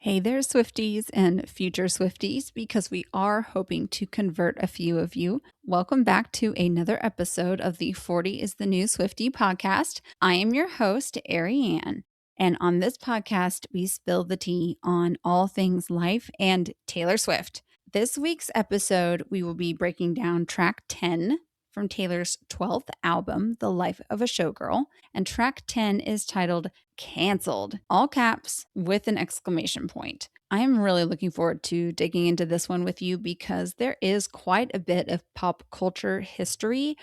Hey there, Swifties and future Swifties, because we are hoping to convert a few of you. Welcome back to another episode of the 40 is the New Swiftie podcast. I am your host, Arianne, and on this podcast, we spill the tea on all things life and Taylor Swift. This week's episode, we will be breaking down track 10 from Taylor's 12th album, The Life of a Showgirl, and track 10 is titled Canceled, all caps with an exclamation point. I am really looking forward to digging into this one with you because there is quite a bit of pop culture history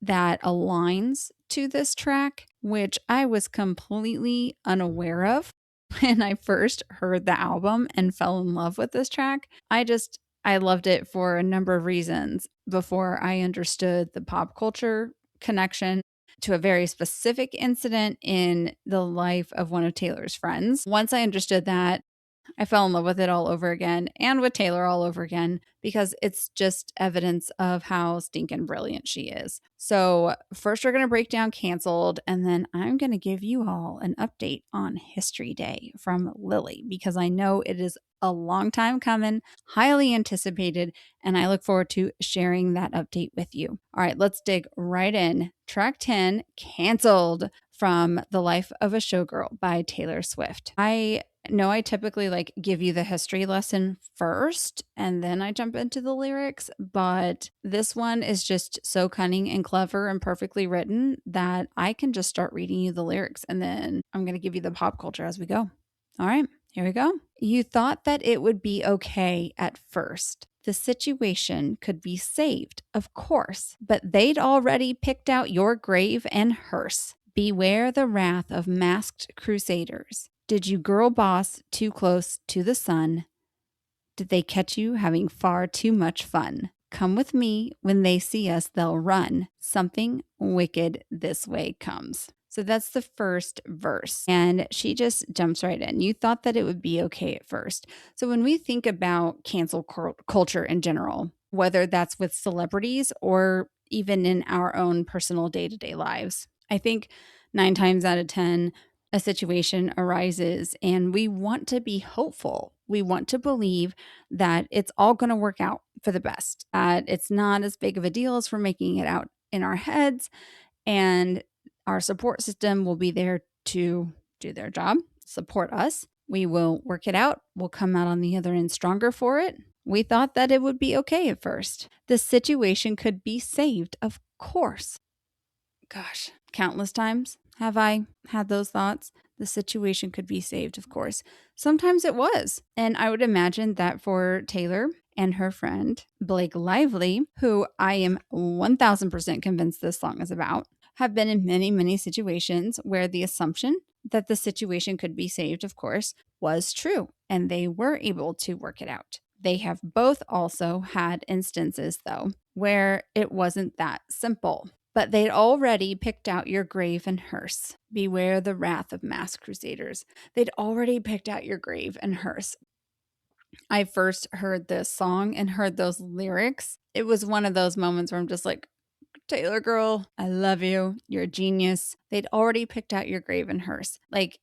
that aligns to this track, which I was completely unaware of when I first heard the album and fell in love with this track. I loved it for a number of reasons before I understood the pop culture connection to a very specific incident in the life of one of Taylor's friends. Once I understood that, I fell in love with it all over again and with Taylor all over again because it's just evidence of how stinking brilliant she is. So, first, we're going to break down Canceled, and then I'm going to give you all an update on History Day from Lily because I know it is a long time coming, highly anticipated, and I look forward to sharing that update with you. All right, let's dig right in. Track 10, Canceled from The Life of a Showgirl by Taylor Swift. I typically give you the history lesson first and then I jump into the lyrics, but this one is just so cunning and clever and perfectly written that I can just start reading you the lyrics and then I'm going to give you the pop culture as we go. All right, here we go. You thought that it would be okay at first. The situation could be saved, of course, but they'd already picked out your grave and hearse. Beware the wrath of masked crusaders. Did you girl boss too close to the sun? Did they catch you having far too much fun? Come with me, when they see us, they'll run. Something wicked this way comes. So that's the first verse. And she just jumps right in. You thought that it would be okay at first. So when we think about cancel culture in general, whether that's with celebrities or even in our own personal day-to-day lives, I think 9 times out of 10, a situation arises and we want to be hopeful. We want to believe that it's all going to work out for the best, that it's not as big of a deal as we're making it out in our heads, and our support system will be there to do their job, support us. We will work it out. We'll come out on the other end stronger for it. We thought that it would be okay at first. The situation could be saved, of course. Gosh, countless times have I had those thoughts. The situation could be saved, of course. Sometimes it was. And I would imagine that for Taylor and her friend, Blake Lively, who I am 1000% convinced this song is about, have been in many, many situations where the assumption that the situation could be saved, of course, was true. And they were able to work it out. They have both also had instances, though, where it wasn't that simple. But they'd already picked out your grave and hearse. Beware the wrath of mass crusaders. They'd already picked out your grave and hearse. I first heard this song and heard those lyrics. It was one of those moments where I'm just like, Taylor girl, I love you. You're a genius. They'd already picked out your grave and hearse. Like,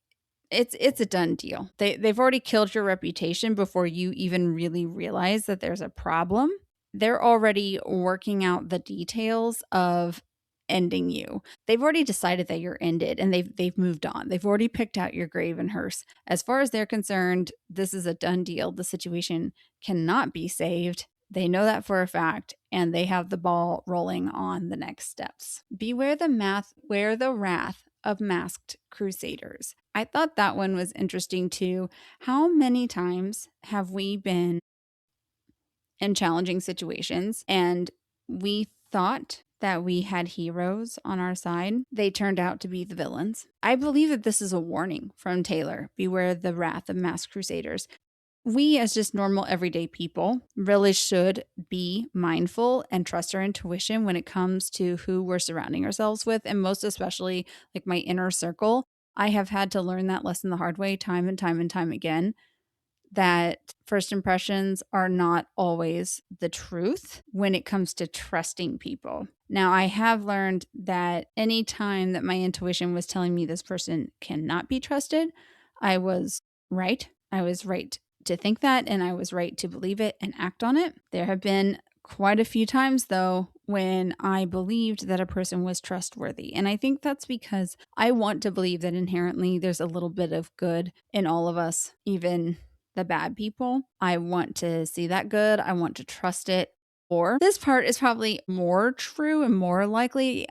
it's a done deal. They've already killed your reputation before you even really realize that there's a problem. They're already working out the details of ending you. They've already decided that you're ended and they've moved on. They've already picked out your grave and hearse. As far as they're concerned, this is a done deal. The situation cannot be saved. They know that for a fact, and they have the ball rolling on the next steps. Beware the wrath of masked crusaders. I thought that one was interesting too. How many times have we been in challenging situations and we thought that we had heroes on our side? They turned out to be the villains. I believe that this is a warning from Taylor. Beware the wrath of masked crusaders. We, as just normal everyday people, really should be mindful and trust our intuition when it comes to who we're surrounding ourselves with, and most especially like my inner circle. I have had to learn that lesson the hard way time and time and time again, that first impressions are not always the truth when it comes to trusting people. Now, I have learned that any time that my intuition was telling me this person cannot be trusted, I was right. I was right to think that, and I was right to believe it and act on it. There have been quite a few times, though, when I believed that a person was trustworthy. And I think that's because I want to believe that inherently there's a little bit of good in all of us, even the bad people. I want to see that good. I want to trust it. Or this part is probably more true and more likely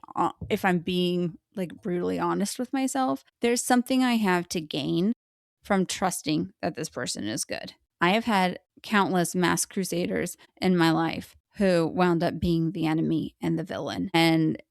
if I'm being like brutally honest with myself. There's something I have to gain from trusting that this person is good. I have had countless mass crusaders in my life who wound up being the enemy and the villain. And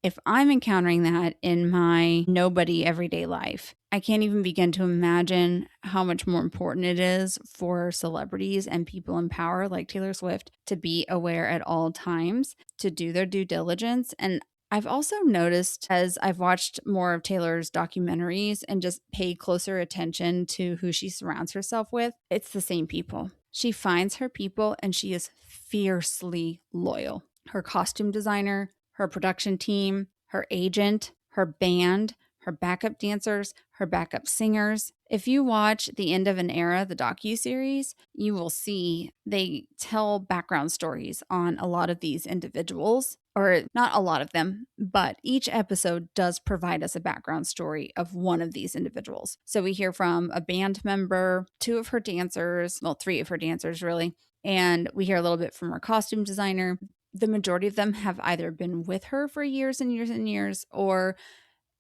if I'm encountering that in my nobody everyday life, I can't even begin to imagine how much more important it is for celebrities and people in power like Taylor Swift to be aware at all times, to do their due diligence. And I've also noticed as I've watched more of Taylor's documentaries and just pay closer attention to who she surrounds herself with, it's the same people. She finds her people and she is fiercely loyal. Her costume designer, her production team, her agent, her band, her backup dancers, her backup singers. If you watch The End of an Era, the docuseries, you will see they tell background stories on a lot of these individuals, or not a lot of them, but each episode does provide us a background story of one of these individuals. So we hear from a band member, two of her dancers, well, three of her dancers really, and we hear a little bit from her costume designer. The majority of them have either been with her for years and years and years, or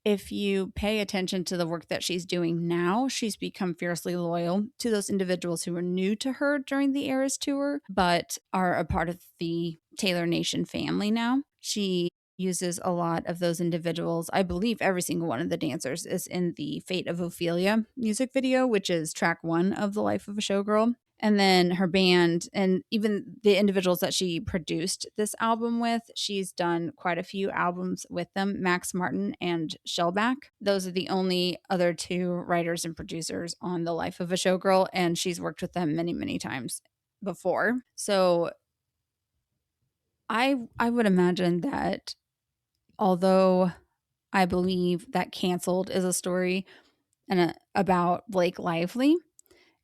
if you pay attention to the work that she's doing now, she's become fiercely loyal to those individuals who were new to her during the Eras tour, but are a part of the Taylor Nation family now. She uses a lot of those individuals. I believe every single one of the dancers is in the Fate of Ophelia music video, which is track 1 of The Life of a Showgirl. And then her band and even the individuals that she produced this album with, she's done quite a few albums with them, Max Martin and Shellback. Those are the only other two writers and producers on The Life of a Showgirl, and she's worked with them many, many times before. So I would imagine that although I believe that Canceled is a story about Blake Lively,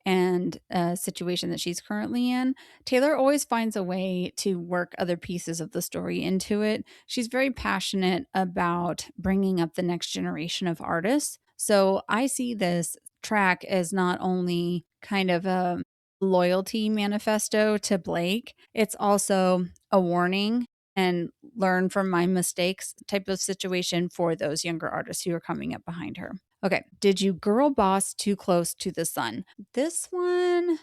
and a situation that she's currently in, Taylor always finds a way to work other pieces of the story into it. She's very passionate about bringing up the next generation of artists. So I see this track as not only kind of a loyalty manifesto to Blake, it's also a warning and learn from my mistakes type of situation for those younger artists who are coming up behind her. Okay, did you girl boss too close to the sun? This one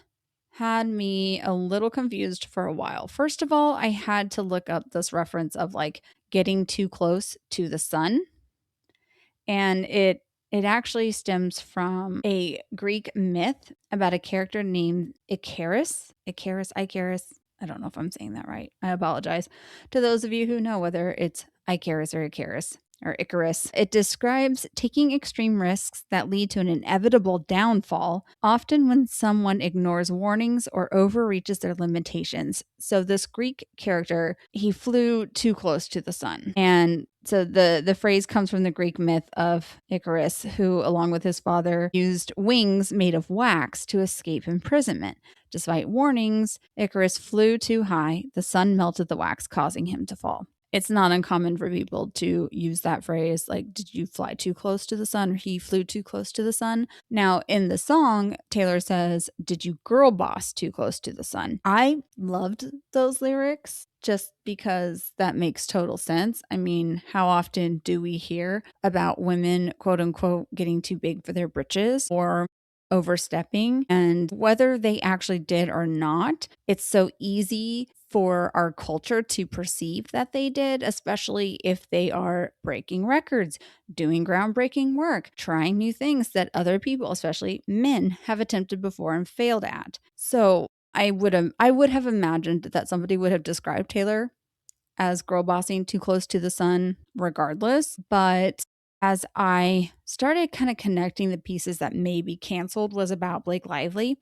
had me a little confused for a while. First of all, I had to look up this reference of like getting too close to the sun, and it actually stems from a Greek myth about a character named Icarus. Icarus. I don't know if I'm saying that right. I apologize to those of you who know whether it's Icarus or Icarus or Icarus. It describes taking extreme risks that lead to an inevitable downfall, often when someone ignores warnings or overreaches their limitations. So this Greek character, he flew too close to the sun. And so the phrase comes from the Greek myth of Icarus, who, along with his father, used wings made of wax to escape imprisonment. Despite warnings, Icarus flew too high. The sun melted the wax, causing him to fall. It's not uncommon for people to use that phrase, like, did you fly too close to the sun? Or he flew too close to the sun. Now, in the song, Taylor says, did you girl boss too close to the sun? I loved those lyrics just because that makes total sense. I mean, how often do we hear about women, quote unquote, getting too big for their britches or overstepping? And whether they actually did or not, it's so easy for our culture to perceive that they did, especially if they are breaking records, doing groundbreaking work, trying new things that other people, especially men, have attempted before and failed at. So I would have imagined that somebody would have described Taylor as girl bossing too close to the sun regardless. But as I started kind of connecting the pieces that maybe Canceled was about Blake Lively,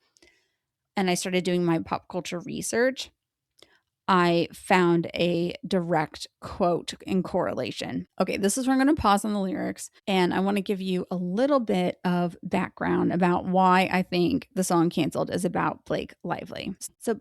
and I started doing my pop culture research, I found a direct quote in correlation. Okay, this is where I'm going to pause on the lyrics, and I want to give you a little bit of background about why I think the song Canceled is about Blake Lively. So,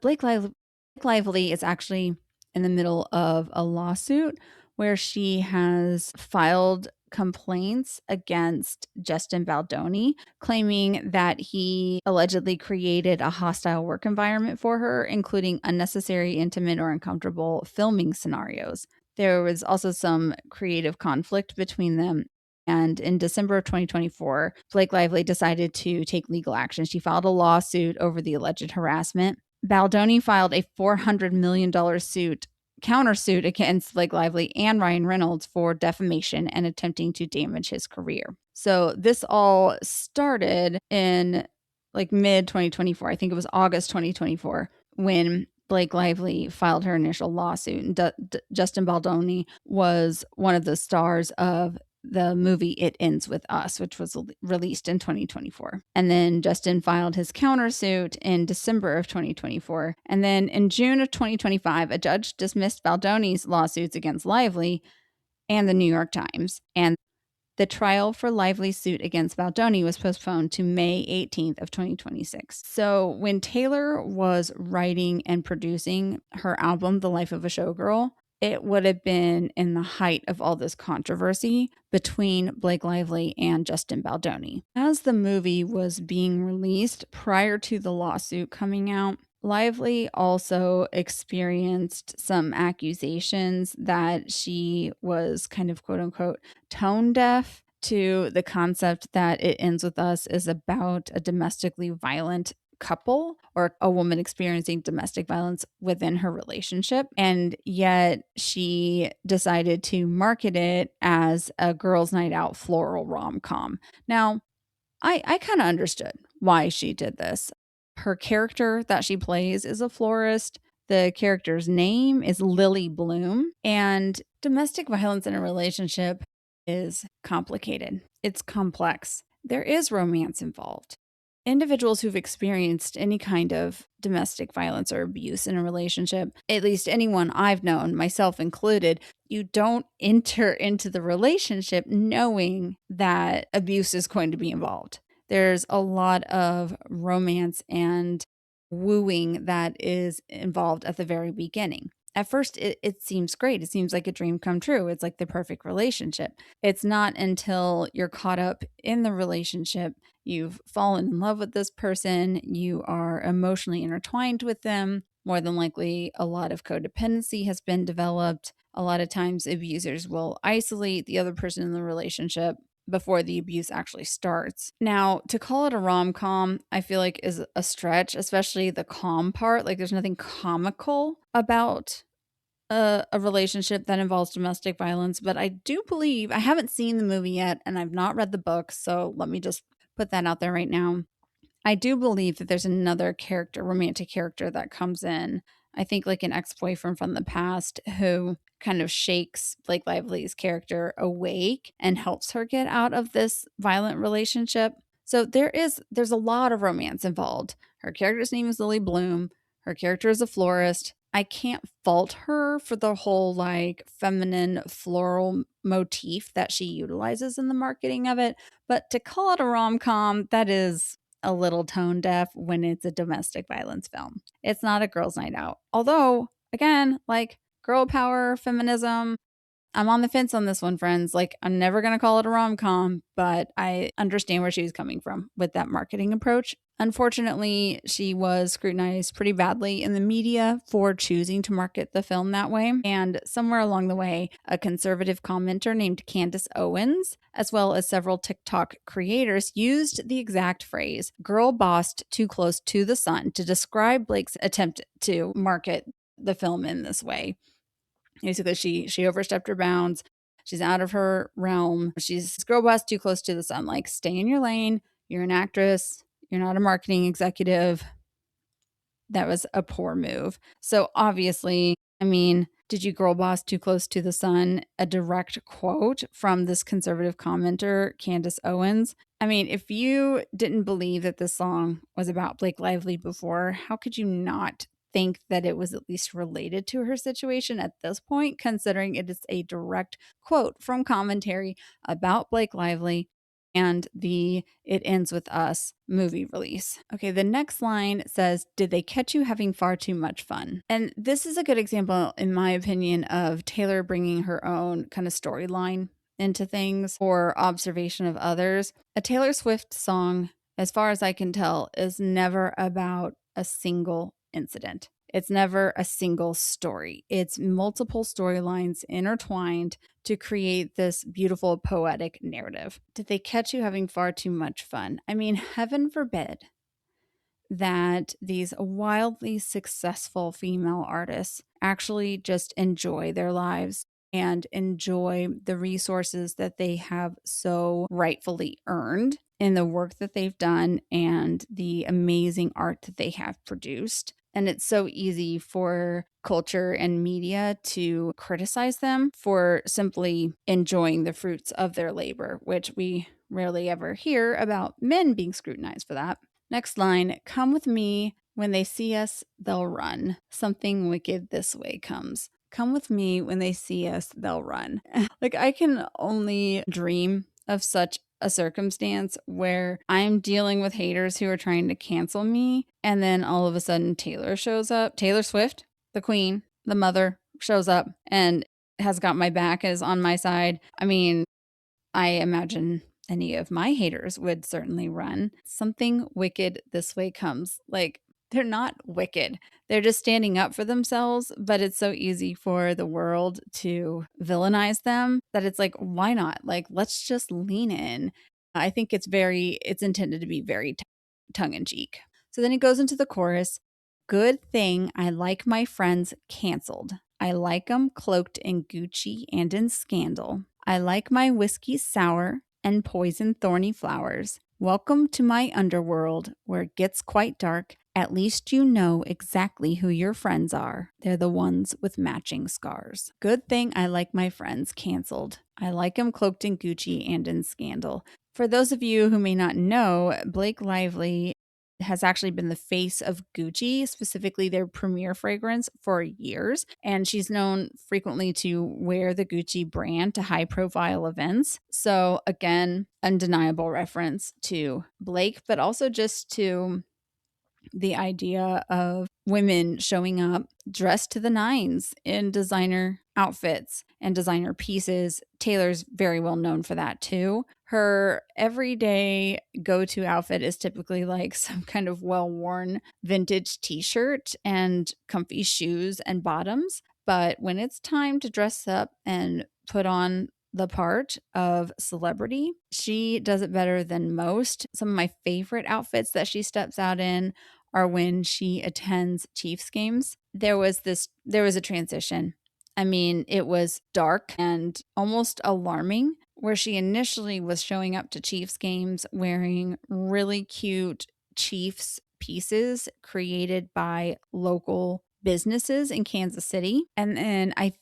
Lively is actually in the middle of a lawsuit where she has filed complaints against Justin Baldoni, claiming that he allegedly created a hostile work environment for her, including unnecessary, intimate, or uncomfortable filming scenarios. There was also some creative conflict between them. And in December of 2024, Blake Lively decided to take legal action. She filed a lawsuit over the alleged harassment. Baldoni filed a $400 million countersuit against Blake Lively and Ryan Reynolds for defamation and attempting to damage his career. So this all started in like mid 2024. I think it was August 2024 when Blake Lively filed her initial lawsuit. And Justin Baldoni was one of the stars of the movie It Ends With Us, which was released in 2024. And then Justin filed his countersuit in December of 2024. And then in June of 2025, a judge dismissed Baldoni's lawsuits against Lively and the New York Times. And the trial for Lively's suit against Baldoni was postponed to May 18th of 2026. So when Taylor was writing and producing her album, The Life of a Showgirl, it would have been in the height of all this controversy between Blake Lively and Justin Baldoni. As the movie was being released prior to the lawsuit coming out, Lively also experienced some accusations that she was kind of quote unquote tone deaf to the concept that It Ends With Us is about a domestically violent couple or a woman experiencing domestic violence within her relationship. And yet she decided to market it as a girls' night out floral rom-com. Now, I kind of understood why she did this. Her character that she plays is a florist. The character's name is Lily Bloom. And domestic violence in a relationship is complicated, it's complex. There is romance involved. Individuals who've experienced any kind of domestic violence or abuse in a relationship, at least anyone I've known, myself included, you don't enter into the relationship knowing that abuse is going to be involved. There's a lot of romance and wooing that is involved at the very beginning. At first, it seems great. It seems like a dream come true. It's like the perfect relationship. It's not until you're caught up in the relationship, you've fallen in love with this person, you are emotionally intertwined with them. More than likely, a lot of codependency has been developed. A lot of times, abusers will isolate the other person in the relationship before the abuse actually starts. Now, to call it a rom com, I feel like is a stretch, especially the calm part. Like, there's nothing comical about a relationship that involves domestic violence. But I do believe, I haven't seen the movie yet and I've not read the book. So let me just put that out there right now. I do believe that there's another character, romantic character that comes in. I think like an ex-boyfriend from the past who kind of shakes Blake Lively's character awake and helps her get out of this violent relationship. So there's a lot of romance involved. Her character's name is Lily Bloom. Her character is a florist. I can't fault her for the whole like feminine floral motif that she utilizes in the marketing of it. But to call it a rom com, that is a little tone deaf when it's a domestic violence film. It's not a girls' night out. Although, again, like girl power, feminism, I'm on the fence on this one, friends. Like, I'm never going to call it a rom com, but I understand where she's coming from with that marketing approach. Unfortunately, she was scrutinized pretty badly in the media for choosing to market the film that way. And somewhere along the way, a conservative commenter named Candace Owens, as well as several TikTok creators, used the exact phrase, girl bossed too close to the sun, to describe Blake's attempt to market the film in this way. Basically, she overstepped her bounds. She's out of her realm. She's girl boss too close to the sun. Like, stay in your lane. You're an actress. You're not a marketing executive. That was a poor move. So obviously, I mean, did you girl boss too close to the sun? A direct quote from this conservative commenter, Candace Owens. I mean, if you didn't believe that this song was about Blake Lively before, how could you not think that it was at least related to her situation at this point, considering it is a direct quote from commentary about Blake Lively and the It Ends With Us movie release. Okay, the next line says, "Did they catch you having far too much fun?" And this is a good example, in my opinion, of Taylor bringing her own kind of storyline into things or observation of others. A Taylor Swift song, as far as I can tell, is never about a single incident. It's never a single story. It's multiple storylines intertwined to create this beautiful poetic narrative. Did they catch you having far too much fun? I mean, heaven forbid that these wildly successful female artists actually just enjoy their lives and enjoy the resources that they have so rightfully earned in the work that they've done and the amazing art that they have produced. And it's so easy for culture and media to criticize them for simply enjoying the fruits of their labor, which we rarely ever hear about men being scrutinized for that. Next line, "Come with me. When they see us, they'll run. Something wicked this way comes." Come with me. When they see us, they'll run. Like, I can only dream of such a circumstance where I'm dealing with haters who are trying to cancel me. And then all of a sudden, Taylor shows up. Taylor Swift, the queen, the mother, shows up and has got my back, is on my side. I mean, I imagine any of my haters would certainly run. Something wicked this way comes. Like, they're not wicked. They're just standing up for themselves, but it's so easy for the world to villainize them that it's like, why not? Like, let's just lean in. I think it's intended to be very tongue in cheek. So then he goes into the chorus. "Good thing I like my friends canceled. I like 'em cloaked in Gucci and in scandal. I like my whiskey sour and poison thorny flowers. Welcome to my underworld where it gets quite dark. At least you know exactly who your friends are. They're the ones with matching scars. Good thing I like my friends canceled. I like 'em cloaked in Gucci and in scandal." For those of you who may not know, Blake Lively has actually been the face of Gucci, specifically their premier fragrance, for years. And she's known frequently to wear the Gucci brand to high profile events. So, again, undeniable reference to Blake, but also just to the idea of women showing up dressed to the nines in designer outfits and designer pieces. Taylor's very well known for that too. Her everyday go to outfit is typically like some kind of well worn vintage t shirt and comfy shoes and bottoms. But when it's time to dress up and put on the part of celebrity, she does it better than most. Some of my favorite outfits that she steps out in are when she attends Chiefs games. There was a transition. I mean, it was dark and almost alarming where she initially was showing up to Chiefs games wearing really cute Chiefs pieces created by local businesses in Kansas City. And then I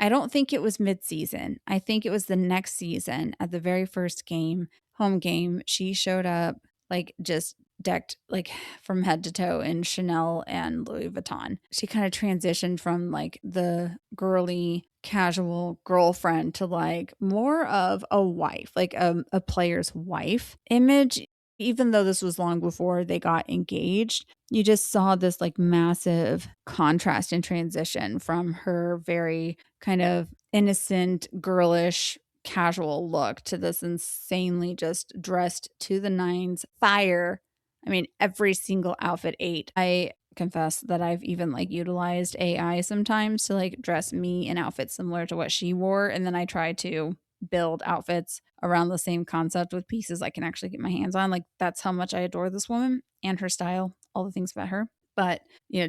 don't think it was mid-season. I think it was the next season at the very first game, home game, she showed up like just decked like from head to toe in Chanel and Louis Vuitton. She kind of transitioned from like the girly casual girlfriend to like more of a wife, like a player's wife image. Even though this was long before they got engaged, you just saw this like massive contrast and transition from her very kind of innocent, girlish, casual look to this insanely just dressed to the nines fire. I mean, every single outfit ate. I confess that I've even like utilized AI sometimes to like dress me in outfits similar to what she wore. And then I try to build outfits around the same concept with pieces I can actually get my hands on. Like, that's how much I adore this woman and her style, all the things about her. But,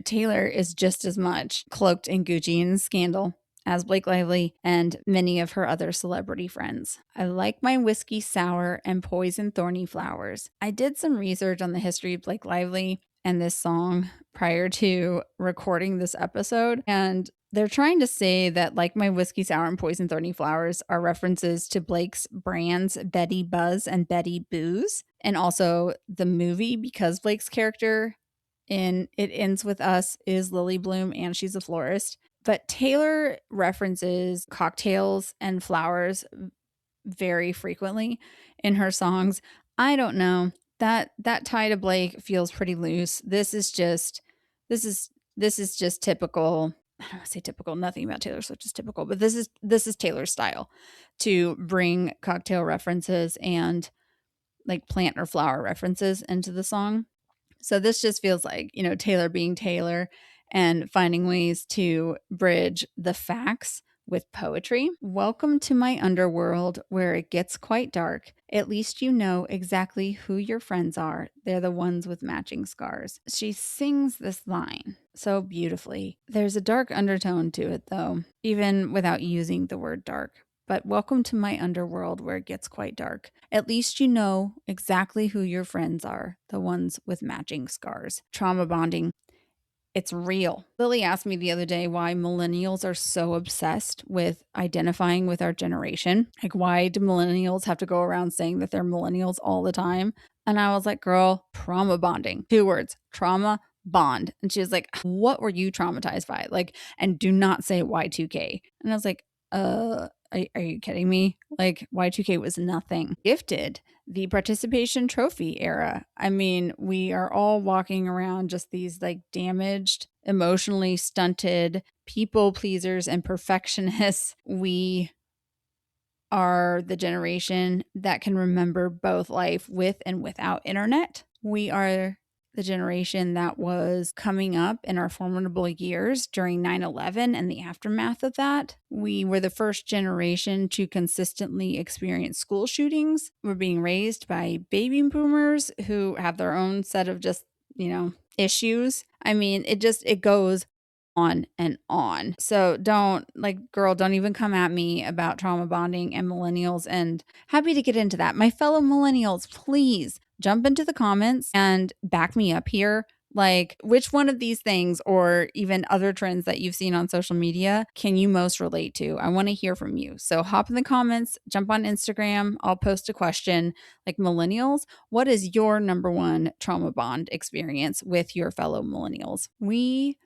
Taylor is just as much cloaked in Gucci and scandal as Blake Lively and many of her other celebrity friends. I like my whiskey sour and poison thorny flowers. I did some research on the history of Blake Lively and this song prior to recording this episode, and they're trying to say that Like My Whiskey Sour and Poison Thorny Flowers are references to Blake's brands Betty Buzz and Betty Booze, and also the movie, because Blake's character in It Ends With Us is Lily Bloom, and she's a florist. But Taylor references cocktails and flowers very frequently in her songs. I don't know. That tie to Blake feels pretty loose. This is this is just typical. I don't want to say typical. Nothing about Taylor Swift is typical, but this is Taylor's style to bring cocktail references and like plant or flower references into the song. So this just feels like, Taylor being Taylor and finding ways to bridge the facts with poetry. Welcome to my underworld where it gets quite dark. At least you know exactly who your friends are. They're the ones with matching scars. She sings this line so beautifully. There's a dark undertone to it, though, even without using the word dark. But welcome to my underworld where it gets quite dark. At least you know exactly who your friends are, the ones with matching scars. Trauma bonding, it's real. Lily asked me the other day why millennials are so obsessed with identifying with our generation. Like, why do millennials have to go around saying that they're millennials all the time? And I was like, girl, trauma bonding. 2 words, trauma bond. And she was like, what were you traumatized by? Like, and do not say Y2K. And I was like, are you kidding me? Like, Y2K was nothing. Gifted the participation trophy era. I mean, we are all walking around just these like damaged, emotionally stunted people pleasers and perfectionists. We are the generation that can remember both life with and without internet. We are the generation that was coming up in our formidable years during 9/11 and the aftermath of that. We were the first generation to consistently experience school shootings. We're being raised by baby boomers who have their own set of just, issues. I mean, it goes on and on. So don't even come at me about trauma bonding and millennials, and happy to get into that. My fellow millennials, please jump into the comments and back me up here. Like, which one of these things or even other trends that you've seen on social media can you most relate to? I want to hear from you. So hop in the comments, jump on Instagram. I'll post a question like, millennials, what is your number one trauma bond experience with your fellow millennials? We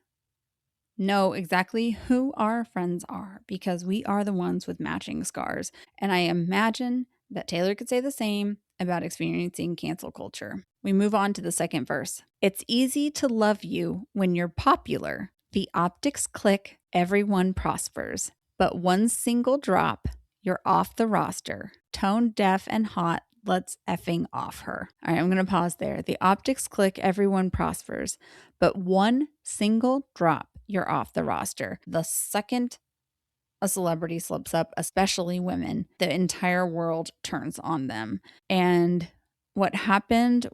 know exactly who our friends are because we are the ones with matching scars. And I imagine that Taylor could say the same about experiencing cancel culture. We move on to the second verse. It's easy to love you when you're popular. The optics click, everyone prospers. But one single drop, you're off the roster. Tone deaf and hot, let's effing off her. All right, I'm going to pause there. The optics click, everyone prospers. But one single drop, you're off the roster. The second a celebrity slips up, especially women, the entire world turns on them. And what happened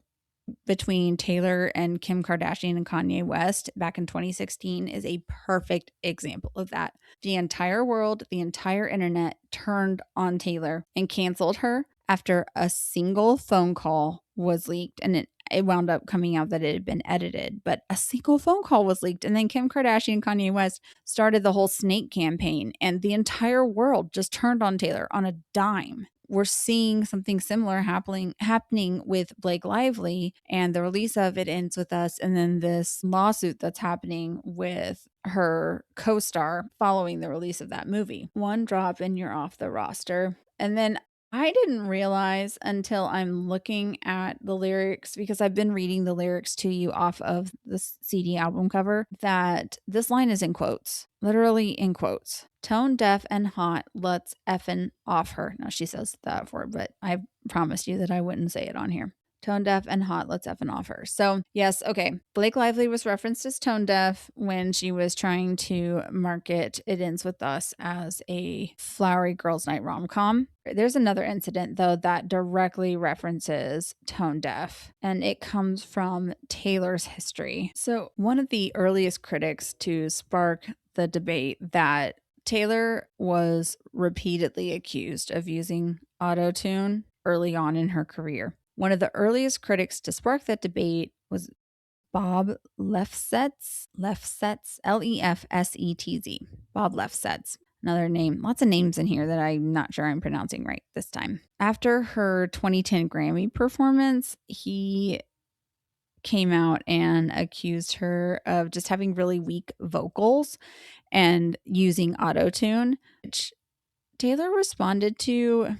between Taylor and Kim Kardashian and Kanye West back in 2016 is a perfect example of that. The entire world, the entire internet turned on Taylor and canceled her after a single phone call was leaked, and it wound up coming out that it had been edited, but a single phone call was leaked. And then Kim Kardashian and Kanye West started the whole snake campaign, and the entire world just turned on Taylor on a dime. We're seeing something similar happening with Blake Lively and the release of It Ends With Us, and then this lawsuit that's happening with her co-star following the release of that movie. One drop and you're off the roster. And then I didn't realize until I'm looking at the lyrics, because I've been reading the lyrics to you off of the CD album cover, that this line is in quotes, literally in quotes. Tone deaf and hot, let's effing off her. Now she says that word, but I promised you that I wouldn't say it on here. Tone deaf and hot, let's effing off her. So yes, okay. Blake Lively was referenced as tone deaf when she was trying to market It Ends With Us as a flowery girls' night rom-com. There's another incident though that directly references tone deaf, and it comes from Taylor's history. So one of the earliest critics to spark the debate that Taylor was repeatedly accused of using auto-tune early on in her career. One of the earliest critics to spark that debate was Bob Lefsetz, Lefsetz. Bob Lefsetz. Another name, lots of names in here that I'm not sure I'm pronouncing right this time. After her 2010 Grammy performance, he came out and accused her of just having really weak vocals and using autotune, which Taylor responded to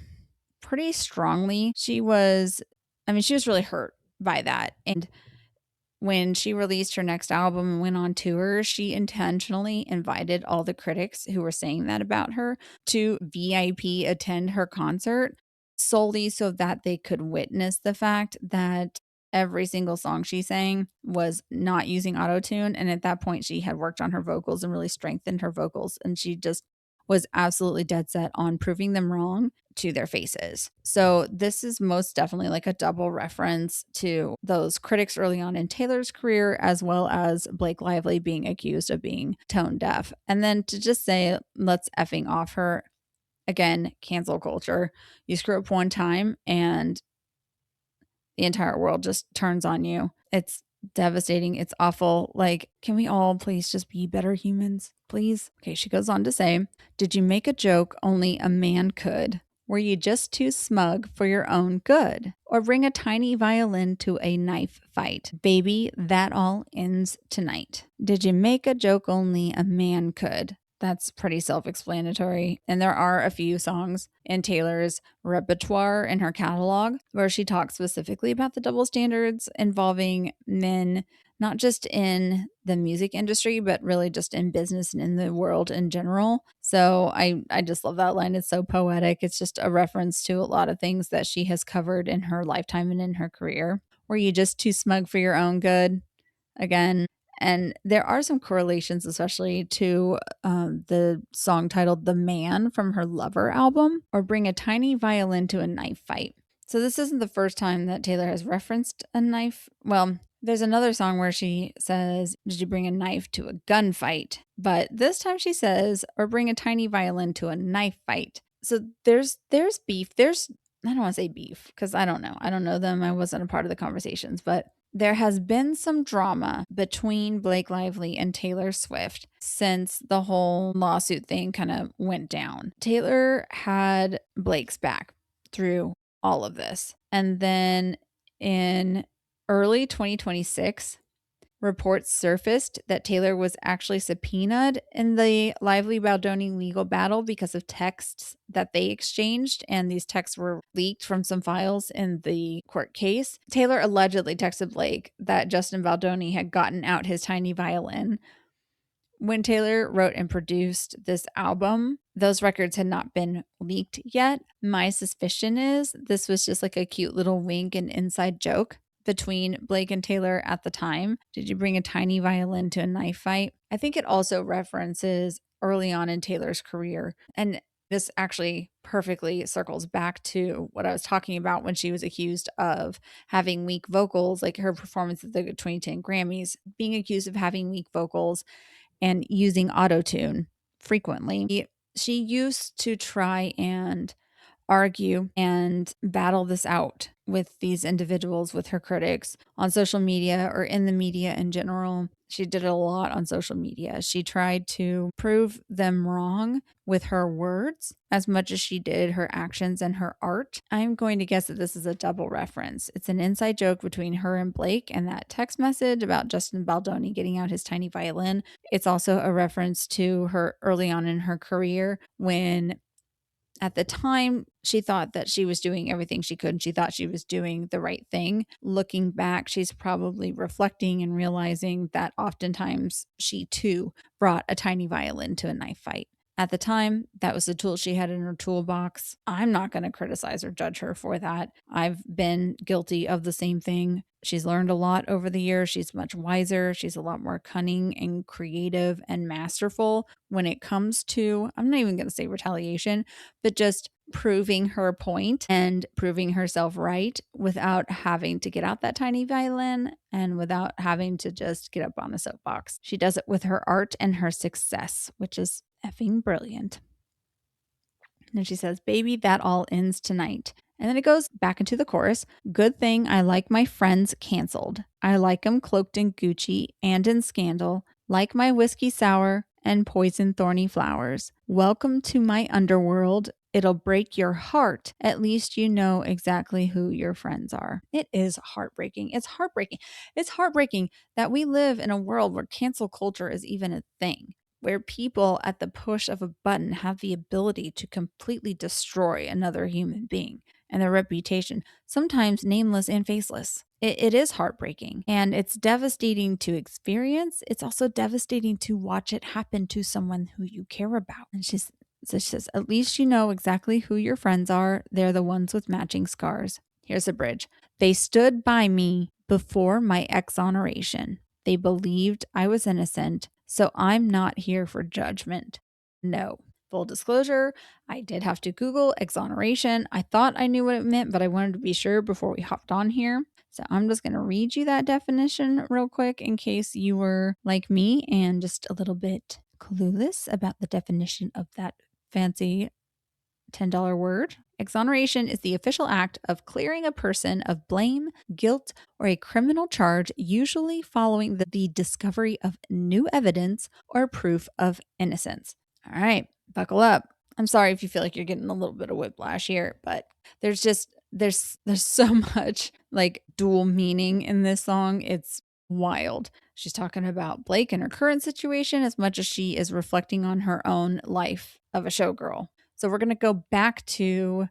pretty strongly. She was really hurt by that. And when she released her next album and went on tour, she intentionally invited all the critics who were saying that about her to VIP attend her concert solely so that they could witness the fact that every single song she sang was not using autotune. And at that point, she had worked on her vocals and really strengthened her vocals. And she just was absolutely dead set on proving them wrong to their faces. So this is most definitely like a double reference to those critics early on in Taylor's career, as well as Blake Lively being accused of being tone deaf. And then to just say, let's effing off her. Again, cancel culture. You screw up one time and the entire world just turns on you. It's devastating. It's awful. Like, can we all please just be better humans, please? Okay, she goes on to say, did you make a joke only a man could? Were you just too smug for your own good? Or bring a tiny violin to a knife fight? Baby, that all ends tonight. Did you make a joke only a man could? That's pretty self-explanatory. And there are a few songs in Taylor's repertoire in her catalog where she talks specifically about the double standards involving men, not just in the music industry, but really just in business and in the world in general. So I just love that line. It's so poetic. It's just a reference to a lot of things that she has covered in her lifetime and in her career. Were you just too smug for your own good? Again, and there are some correlations, especially to the song titled The Man from her Lover album, or bring a tiny violin to a knife fight. So this isn't the first time that Taylor has referenced a knife. Well, there's another song where she says, did you bring a knife to a gunfight? But this time she says, or bring a tiny violin to a knife fight. So there's beef. I don't want to say beef because I don't know. I don't know them. I wasn't a part of the conversations, but there has been some drama between Blake Lively and Taylor Swift since the whole lawsuit thing kind of went down. Taylor had Blake's back through all of this. And then in early 2026, reports surfaced that Taylor was actually subpoenaed in the Lively Baldoni legal battle because of texts that they exchanged, and these texts were leaked from some files in the court case. Taylor allegedly texted Blake that Justin Baldoni had gotten out his tiny violin. When Taylor wrote and produced this album, those records had not been leaked yet. My suspicion is this was just like a cute little wink and inside joke between Blake and Taylor at the time. Did you bring a tiny violin to a knife fight? I think it also references early on in Taylor's career. And this actually perfectly circles back to what I was talking about when she was accused of having weak vocals, like her performance at the 2010 Grammys, being accused of having weak vocals and using autotune frequently. She used to try and argue and battle this out with these individuals, with her critics on social media or in the media in general. She did it a lot on social media. She tried to prove them wrong with her words as much as she did her actions and her art. I'm going to guess that this is a double reference. It's an inside joke between her and Blake and that text message about Justin Baldoni getting out his tiny violin. It's also a reference to her early on in her career when at the time, she thought that she was doing everything she could and she thought she was doing the right thing. Looking back, she's probably reflecting and realizing that oftentimes she too brought a tiny violin to a knife fight. At the time, that was the tool she had in her toolbox. I'm not going to criticize or judge her for that. I've been guilty of the same thing. She's learned a lot over the years. She's much wiser. She's a lot more cunning and creative and masterful when it comes to, I'm not even going to say retaliation, but just proving her point and proving herself right without having to get out that tiny violin and without having to just get up on a soapbox. She does it with her art and her success, which is effing brilliant. And then she says, baby, that all ends tonight. And then it goes back into the chorus. Good thing I like my friends canceled. I like 'em cloaked in Gucci and in scandal, like my whiskey sour and poison thorny flowers. Welcome to my underworld. it'll break your heart. At least you know exactly who your friends are. It is heartbreaking. It's heartbreaking. It's heartbreaking that we live in a world where cancel culture is even a thing, where people at the push of a button have the ability to completely destroy another human being and their reputation, sometimes nameless and faceless. It is heartbreaking and it's devastating to experience. It's also devastating to watch it happen to someone who you care about. And so she says, at least you know exactly who your friends are. They're the ones with matching scars. Here's a bridge. They stood by me before my exoneration. They believed I was innocent, so I'm not here for judgment. No. Full disclosure, I did have to Google exoneration. I thought I knew what it meant, but I wanted to be sure before we hopped on here. So I'm just going to read you that definition real quick in case you were like me and just a little bit clueless about the definition of that fancy $10 word. Exoneration is the official act of clearing a person of blame, guilt, or a criminal charge, usually following the discovery of new evidence or proof of innocence. All right, buckle up. I'm sorry if you feel like you're getting a little bit of whiplash here, but there's so much like dual meaning in this song. It's wild. She's talking about Blake and her current situation as much as she is reflecting on her own life of a showgirl. So we're going to go back to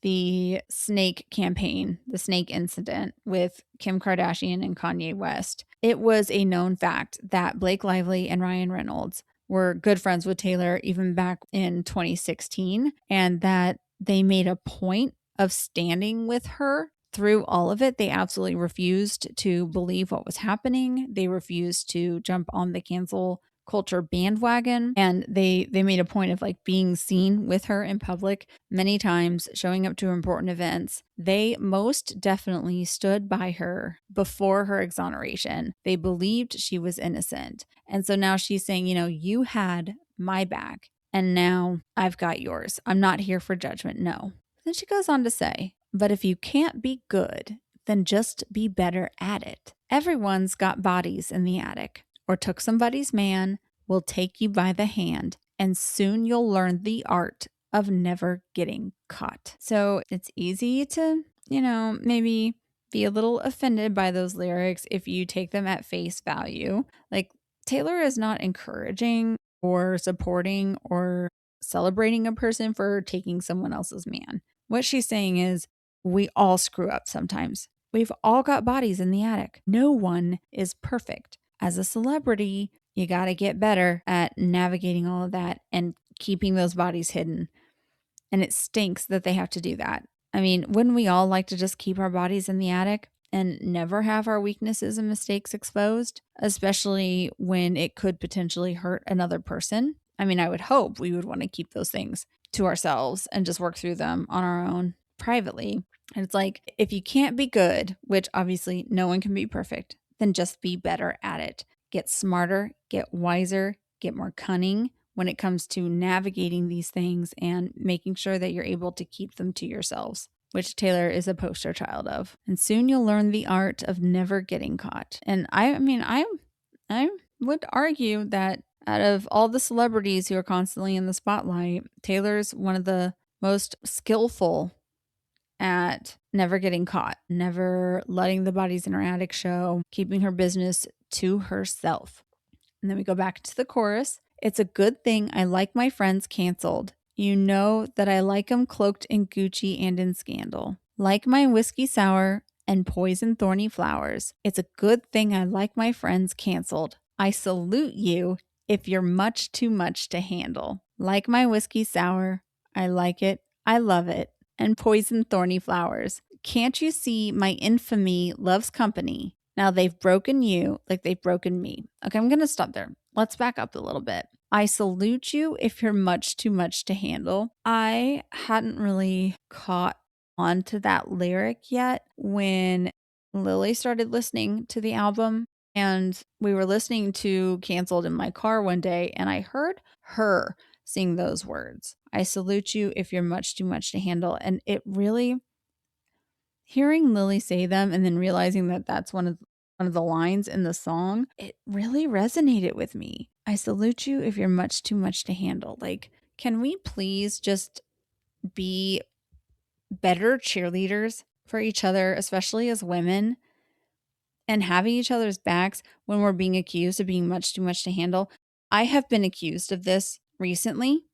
the snake campaign, the snake incident with Kim Kardashian and Kanye West. It was a known fact that Blake Lively and Ryan Reynolds were good friends with Taylor even back in 2016, and that they made a point of standing with her through all of it. They absolutely refused to believe what was happening. They refused to jump on the cancel culture bandwagon, and they made a point of like being seen with her in public many times, showing up to important events. They most definitely stood by her before her exoneration. They believed she was innocent, and so now she's saying, you know, you had my back and now I've got yours. I'm not here for judgment. No. Then she goes on to say, but if you can't be good, then just be better at it. Everyone's got bodies in the attic, or took somebody's man, will take you by the hand, and soon you'll learn the art of never getting caught. So it's easy to, you know, maybe be a little offended by those lyrics if you take them at face value. Like, Taylor is not encouraging or supporting or celebrating a person for taking someone else's man. What she's saying is, we all screw up sometimes. We've all got bodies in the attic. No one is perfect. As a celebrity, you got to get better at navigating all of that and keeping those bodies hidden. And it stinks that they have to do that. I mean, wouldn't we all like to just keep our bodies in the attic and never have our weaknesses and mistakes exposed, especially when it could potentially hurt another person? I mean, I would hope we would want to keep those things to ourselves and just work through them on our own privately. And it's like, if you can't be good, which obviously no one can be perfect, then just be better at it. Get smarter, get wiser, get more cunning when it comes to navigating these things and making sure that you're able to keep them to yourselves, which Taylor is a poster child of. And soon you'll learn the art of never getting caught. And I mean, I would argue that out of all the celebrities who are constantly in the spotlight, Taylor's one of the most skillful at never getting caught, never letting the bodies in her attic show, keeping her business to herself. And then we go back to the chorus. It's a good thing I like my friends canceled. You know that I like 'em cloaked in Gucci and in scandal. Like my whiskey sour and poison thorny flowers. It's a good thing I like my friends canceled. I salute you if you're much too much to handle. Like my whiskey sour. I like it. I love it. And poison thorny flowers. Can't you see my infamy loves company? Now they've broken you like they've broken me. Okay, I'm going to stop there. Let's back up a little bit. I salute you if you're much too much to handle. I hadn't really caught on to that lyric yet when Lily started listening to the album, and we were listening to Canceled in my car one day, and I heard her sing those words. I salute you if you're much too much to handle. And it really, hearing Lily say them and then realizing that that's one of the lines in the song, it really resonated with me. I salute you if you're much too much to handle. Like, can we please just be better cheerleaders for each other, especially as women, and having each other's backs when we're being accused of being much too much to handle. I have been accused of this recently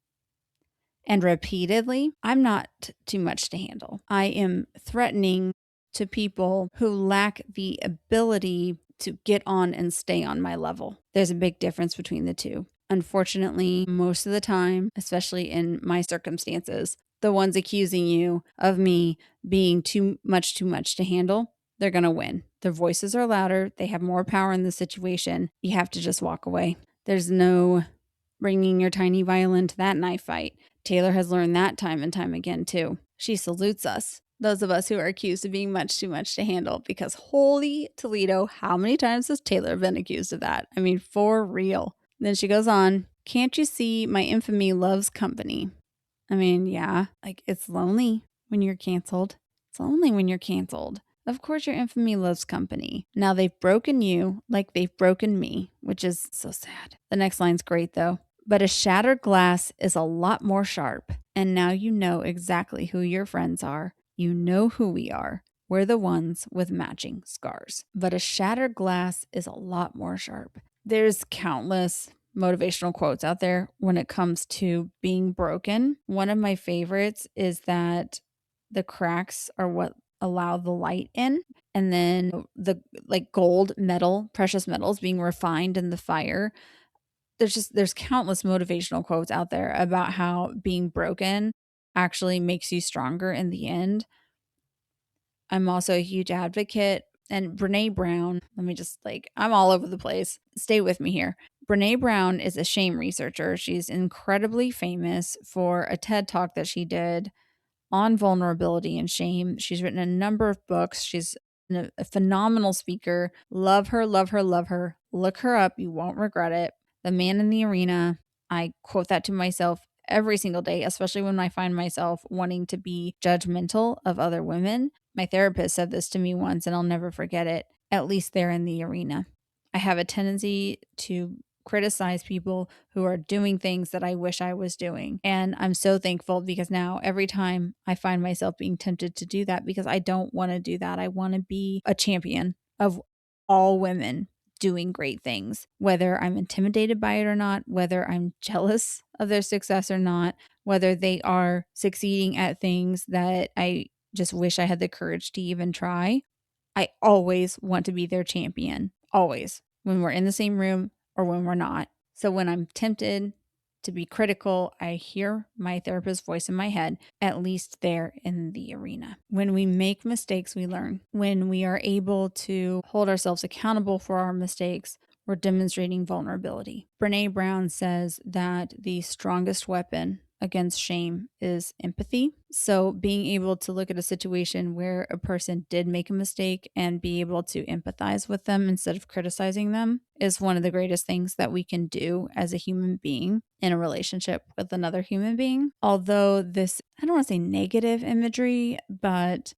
and repeatedly. I'm not too much to handle. I am threatening to people who lack the ability to get on and stay on my level. There's a big difference between the two. Unfortunately, most of the time, especially in my circumstances, the ones accusing you of me being too much to handle, they're going to win. Their voices are louder. They have more power in the situation. You have to just walk away. There's no bringing your tiny violin to that knife fight. Taylor has learned that time and time again, too. She salutes us, those of us who are accused of being much too much to handle, because holy Toledo, how many times has Taylor been accused of that? I mean, for real. Then she goes on, can't you see my infamy loves company? I mean, yeah, like it's lonely when you're canceled. It's lonely when you're canceled. Of course, your infamy loves company. Now they've broken you like they've broken me, which is so sad. The next line's great though. But a shattered glass is a lot more sharp. And now you know exactly who your friends are. You know who we are. We're the ones with matching scars. But a shattered glass is a lot more sharp. There's countless motivational quotes out there when it comes to being broken. One of my favorites is that the cracks are what allow the light in, and then the like gold, metal, precious metals being refined in the fire. There's countless motivational quotes out there about how being broken actually makes you stronger in the end. I'm also a huge advocate. And Brene Brown, let me just I'm all over the place. Stay with me here. Brene Brown is a shame researcher. She's incredibly famous for a TED talk that she did on vulnerability and shame. She's written a number of books. She's a phenomenal speaker. Love her, love her, love her. Look her up. You won't regret it. The Man in the Arena. I quote that to myself every single day, especially when I find myself wanting to be judgmental of other women. My therapist said this to me once, and I'll never forget it. At least they're in the arena. I have a tendency to criticize people who are doing things that I wish I was doing. And I'm so thankful because now every time I find myself being tempted to do that, because I don't want to do that. I want to be a champion of all women doing great things, whether I'm intimidated by it or not, whether I'm jealous of their success or not, whether they are succeeding at things that I just wish I had the courage to even try. I always want to be their champion, always, when we're in the same room or when we're not. So when I'm tempted to be critical, I hear my therapist's voice in my head, at least there in the arena. When we make mistakes, we learn. When we are able to hold ourselves accountable for our mistakes, we're demonstrating vulnerability. Brene Brown says that the strongest weapon against shame is empathy. So being able to look at a situation where a person did make a mistake and be able to empathize with them instead of criticizing them is one of the greatest things that we can do as a human being in a relationship with another human being. Although this, I don't want to say negative imagery, but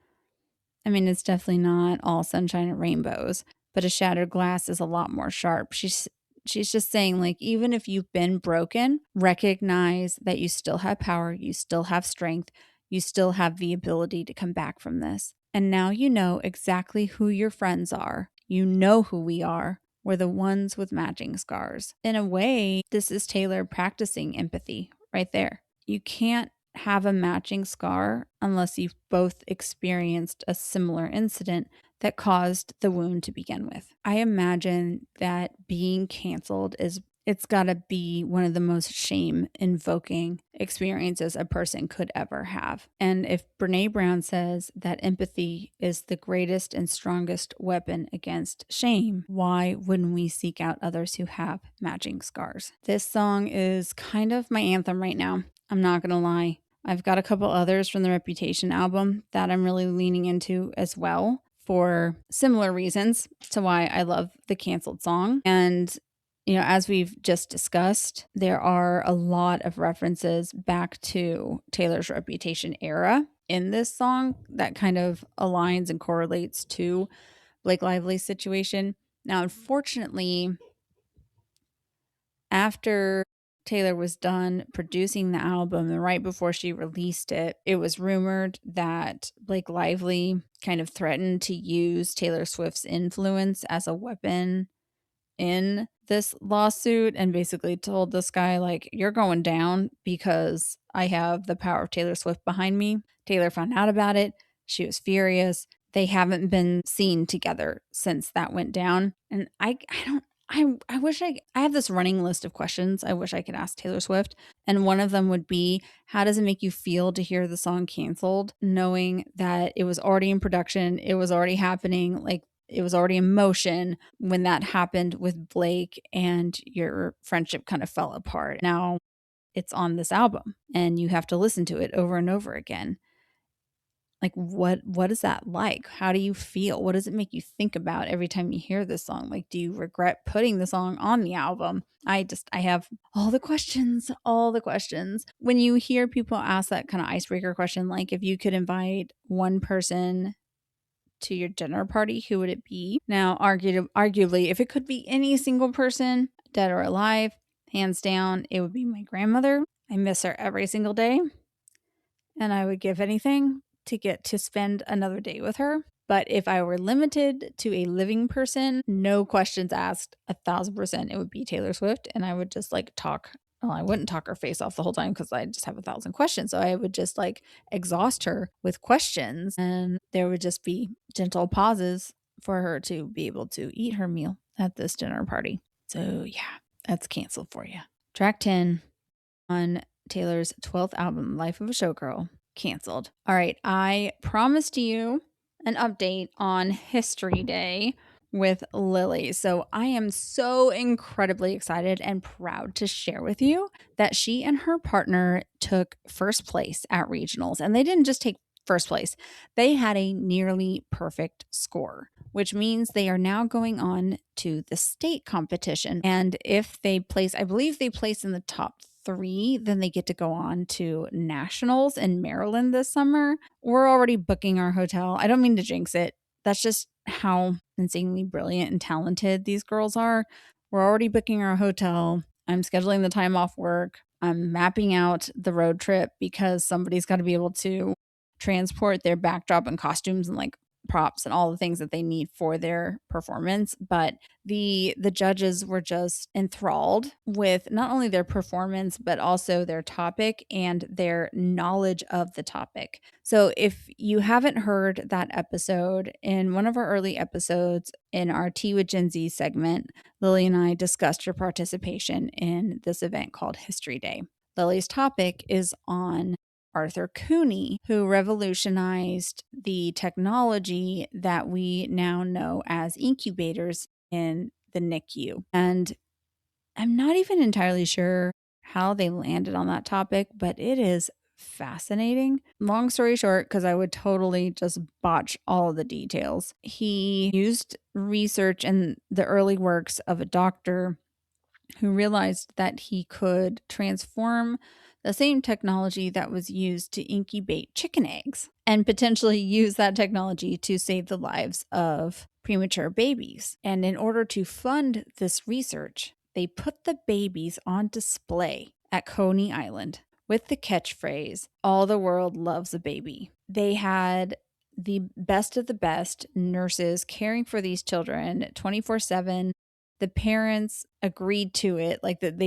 I mean, it's definitely not all sunshine and rainbows, but a shattered glass is a lot more sharp. She's just saying, like, even if you've been broken, recognize that you still have power, you still have strength, you still have the ability to come back from this. And now you know exactly who your friends are. You know who we are. We're the ones with matching scars. In a way, this is Taylor practicing empathy right there. You can't have a matching scar unless you've both experienced a similar incident that caused the wound to begin with. I imagine that being canceled it's got to be one of the most shame invoking experiences a person could ever have. And if Brene Brown says that empathy is the greatest and strongest weapon against shame, why wouldn't we seek out others who have matching scars? This song is kind of my anthem right now. I'm not going to lie. I've got a couple others from the Reputation album that I'm really leaning into as well for similar reasons to why I love the canceled song. And, as we've just discussed, there are a lot of references back to Taylor's Reputation era in this song that kind of aligns and correlates to Blake Lively's situation. Now, unfortunately, after Taylor was done producing the album and right before she released it, it was rumored that Blake Lively kind of threatened to use Taylor Swift's influence as a weapon in this lawsuit and basically told this guy, like, you're going down because I have the power of Taylor Swift behind me. Taylor found out about it. She was furious. They haven't been seen together since that went down. And I wish I have this running list of questions I wish I could ask Taylor Swift. And one of them would be, how does it make you feel to hear the song canceled, knowing that it was already in production, it was already happening, like it was already in motion when that happened with Blake and your friendship kind of fell apart. Now it's on this album and you have to listen to it over and over again. Like what is that like? How do you feel? What does it make you think about every time you hear this song? Like, do you regret putting the song on the album? I have all the questions, all the questions. When you hear people ask that kind of icebreaker question, like if you could invite one person to your dinner party, who would it be? Now, arguably, if it could be any single person, dead or alive, hands down, it would be my grandmother. I miss her every single day, and I would give anything to get to spend another day with her. But if I were limited to a living person, no questions asked, 1,000%, it would be Taylor Swift. And I would just like talk. Well, I wouldn't talk her face off the whole time because I just have 1,000 questions. So I would just like exhaust her with questions. And there would just be gentle pauses for her to be able to eat her meal at this dinner party. So yeah, that's canceled for you. Track 10 on Taylor's 12th album, Life of a Showgirl, canceled. All right, I promised you an update on History Day with Lily. So I am so incredibly excited and proud to share with you that she and her partner took first place at regionals. And they didn't just take first place, they had a nearly perfect score, which means they are now going on to the state competition. And if they place, I believe they place in the top 3, then they get to go on to nationals in Maryland this summer. We're already booking our hotel. I don't mean to jinx it. That's just how insanely brilliant and talented these girls are. We're already booking our hotel. I'm scheduling the time off work. I'm mapping out the road trip because somebody's got to be able to transport their backdrop and costumes and like props and all the things that they need for their performance. But the judges were just enthralled with not only their performance but also their topic and their knowledge of the topic. So if you haven't heard that episode, in one of our early episodes in our Tea with Gen Z segment, Lily and I discussed her participation in this event called History Day. Lily's topic is on Arthur Cooney, who revolutionized the technology that we now know as incubators in the NICU. And I'm not even entirely sure how they landed on that topic, but it is fascinating. Long story short, because I would totally just botch all of the details, he used research and the early works of a doctor who realized that he could transform the same technology that was used to incubate chicken eggs and potentially use that technology to save the lives of premature babies. And in order to fund this research, they put the babies on display at Coney Island with the catchphrase, "All the world loves a baby." They had the best of the best nurses caring for these children 24/7. The parents agreed to it, like that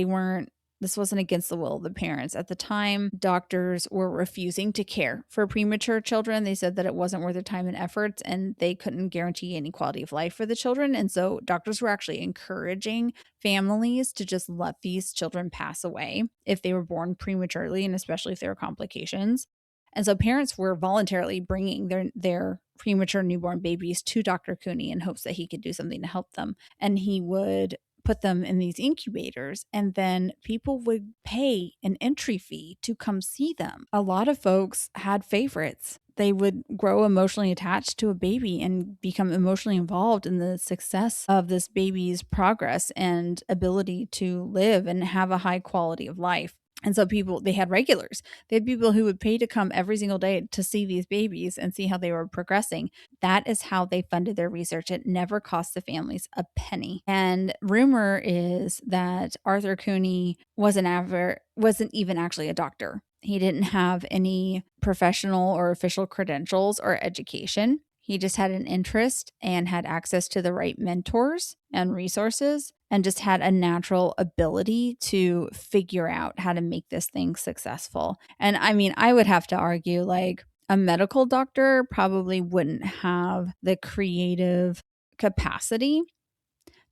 this wasn't against the will of the parents. At the time, doctors were refusing to care for premature children. They said that it wasn't worth their time and efforts and they couldn't guarantee any quality of life for the children. And so doctors were actually encouraging families to just let these children pass away if they were born prematurely, and especially if there were complications. And so parents were voluntarily bringing their premature newborn babies to Dr. Cooney in hopes that he could do something to help them. And he would put them in these incubators, and then people would pay an entry fee to come see them. A lot of folks had favorites. They would grow emotionally attached to a baby and become emotionally involved in the success of this baby's progress and ability to live and have a high quality of life. And so they had regulars. They had people who would pay to come every single day to see these babies and see how they were progressing. That is how they funded their research. It never cost the families a penny. And rumor is that Arthur Cooney wasn't even actually a doctor. He didn't have any professional or official credentials or education. He just had an interest and had access to the right mentors and resources and just had a natural ability to figure out how to make this thing successful. And I mean, I would have to argue like a medical doctor probably wouldn't have the creative capacity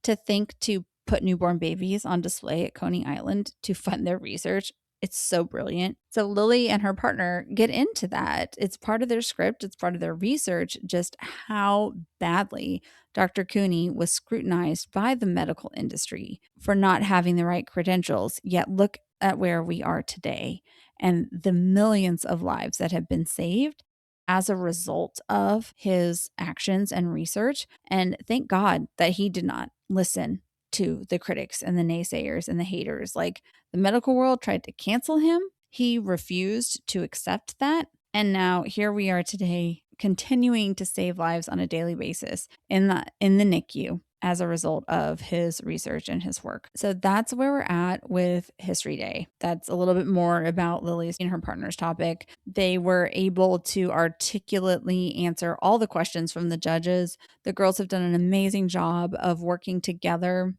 to think to put newborn babies on display at Coney Island to fund their research. It's so brilliant. So Lily and her partner get into that. It's part of their script, it's part of their research, just how badly Dr. Cooney was scrutinized by the medical industry for not having the right credentials. Yet look at where we are today and the millions of lives that have been saved as a result of his actions and research. And thank God that he did not listen to the critics and the naysayers and the haters. Like the medical world tried to cancel him. He refused to accept that. And now here we are today, continuing to save lives on a daily basis in the NICU as a result of his research and his work. So that's where we're at with History Day. That's a little bit more about Lily's and her partner's topic. They were able to articulately answer all the questions from the judges. The girls have done an amazing job of working together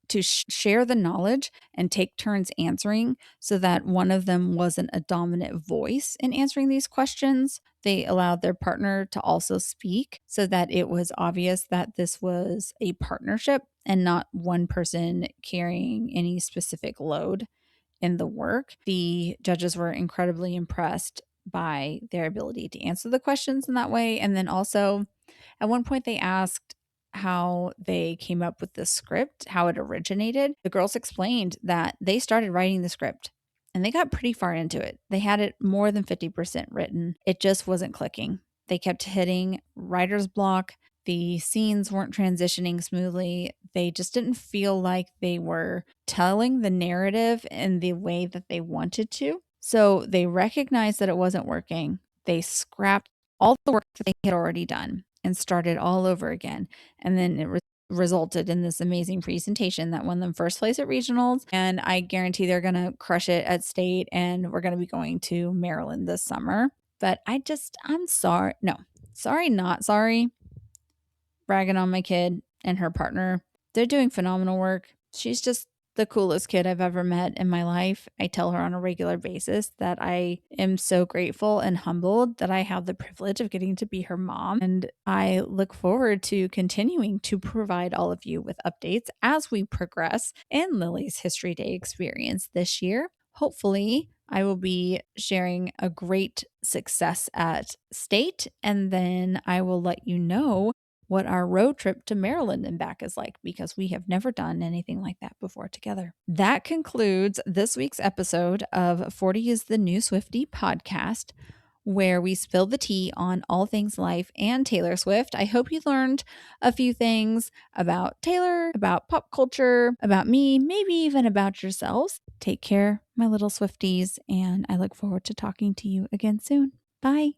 to share the knowledge and take turns answering so that one of them wasn't a dominant voice in answering these questions. They allowed their partner to also speak so that it was obvious that this was a partnership and not one person carrying any specific load in the work. The judges were incredibly impressed by their ability to answer the questions in that way. And then also, at one point, they asked how they came up with the script, how it originated. The girls explained that they started writing the script and they got pretty far into it. They had it more than 50% written. It just wasn't clicking. They kept hitting writer's block. The scenes weren't transitioning smoothly. They just didn't feel like they were telling the narrative in the way that they wanted to. So they recognized that it wasn't working. They scrapped all the work that they had already done and started all over again. And then it resulted in this amazing presentation that won them first place at regionals. And I guarantee they're going to crush it at state. And we're going to be going to Maryland this summer. But I'm sorry. No, sorry, not sorry. Bragging on my kid and her partner. They're doing phenomenal work. She's just the coolest kid I've ever met in my life. I tell her on a regular basis that I am so grateful and humbled that I have the privilege of getting to be her mom. And I look forward to continuing to provide all of you with updates as we progress in Lily's History Day experience this year. Hopefully, I will be sharing a great success at state, and then I will let you know what our road trip to Maryland and back is like, because we have never done anything like that before together. That concludes this week's episode of 40 is the New Swiftie podcast, where we spill the tea on all things life and Taylor Swift. I hope you learned a few things about Taylor, about pop culture, about me, maybe even about yourselves. Take care, my little Swifties, and I look forward to talking to you again soon. Bye.